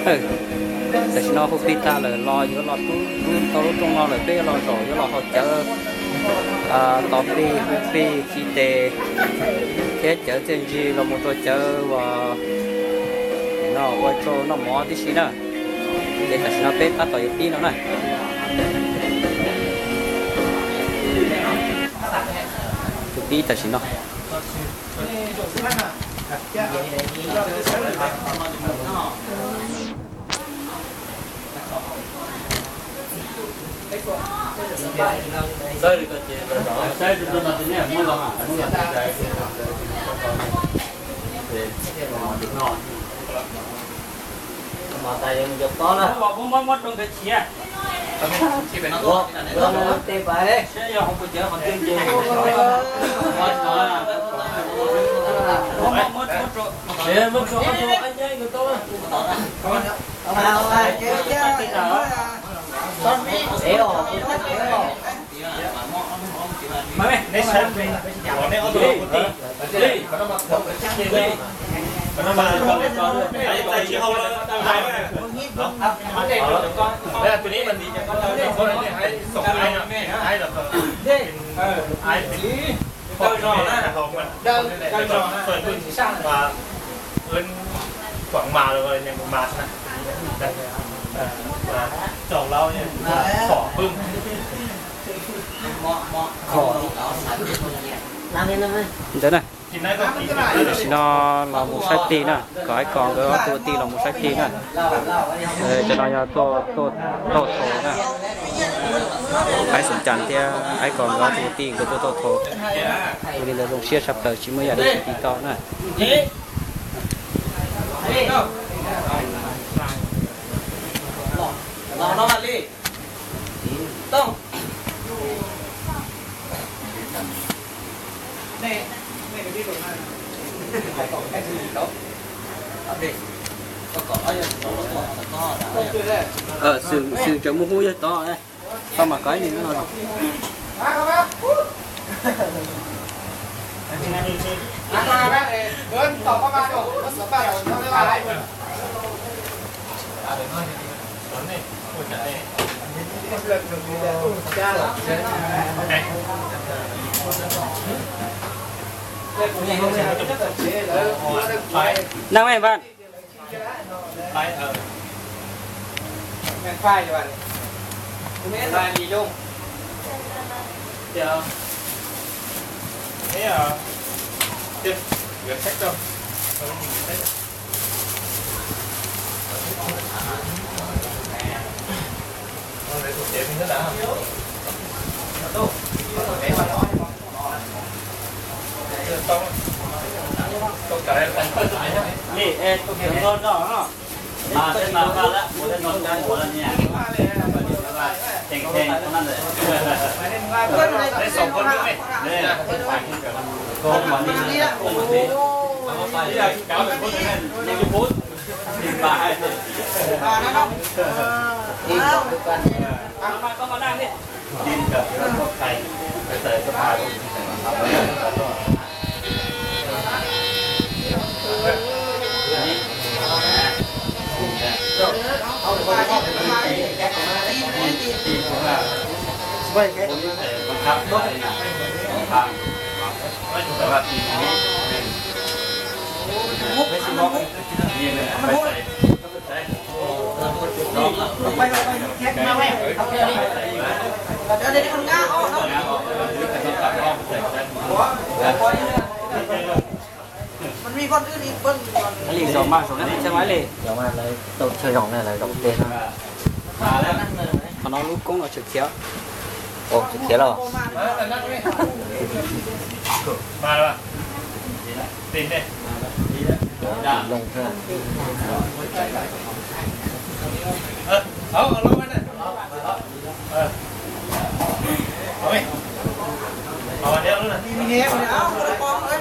แต่ฉันเอาพวกพี่ตาเลยรออยู่รอตู้ตู้ตรงรอเลยเป้รอต่ออยู่รอเขาเจอต่อปีพวกพี่ขี้เตะแค่เจอเจนจีเราหมดตัวเจอว่าnó qua cho nó mò tí xí nữa để ta xin nó bếp ta tỏi tí nữa này chút tí ta xin nó đây được chị rồi đây được nó thì nhé mua rồi mà tay em giật to đó. Bỏ mất trong cái chia. Chia bên nó. Nó tê phải đấy. Chứ giờ không có chở còn tiền gì. Mất rồi. Để mất rồi anh chơi người to. Mày này xem đi. Bỏ này ở đây. Đi. Nó mà tại chị hầu là hai cái này tụiนี้มันดีจังก็เลยให้ส่งให้ให้แบบให้พอรอนะของมันส่วนคุณช่างมาเอิ้นหวังมาเลยเนี่ยมานะจองเราเนี่ยขอบึ้มขอนั่งนี่นั่งนี่เดี๋ยวนะnó là một sách tí nè cái còn cái tôi tí là một sách tí nè cho nó nhà to thổ nè ai sủng chắn thì ai còn cái tôi tí cái tôi thổ bây giờ dùng xe sắp tới chỉ mới là đi tí to nè nó là đi tông này đi rồi cái gì đó đi có sườn chỗ mua húi to đây sao mà cái gì nữa rồi năng mày bạn phai cho bạn phai gì luôn chờ thế à tiếp việc sách đâu để thuộc tiệm nó đã đâuนี่ตัวเขียวโดนเนาะมาเส้นมาแล้วหมดเส้นนอนกันหมดแล้วเนี่ยเท่งๆนั่นเลยได้สองคนด้วยเนี่ยไปโกงวันนี้โกงวันนี้ไปที่เก่าเป็นคนนั้นยังจะพูดดีไปนะครับดีกันมาก็มานั่งนี่ดินกับไก่ไปเตยก็พาบังคับอะไรนะทางไม่ถูกแต่ว่าทีนี้ไม่ใช่ล็อกนี่เลยไม่ใส่ไปแค่มาแม่เอาเดี๋ยวนี้เดี๋ยวคนง่าอ้อเนาะมันมีคนอื่นอีกเบิ้งอันนี้สองมากสองนี้ใช่ไหมเลยสองมากเลยตัวเชยหยองนี่เลยดอกเด่นมาแล้วพอน้องลูกกุ้งเอาจุดเขียวโอ้จุดเขียวแล้วมาแล้วตีนเด้ลงเพื่อนเอาลงมาเนี่ยเอาไหมเอาเดี๋ยวนะมีเงี้ยเอาเลยปองเลย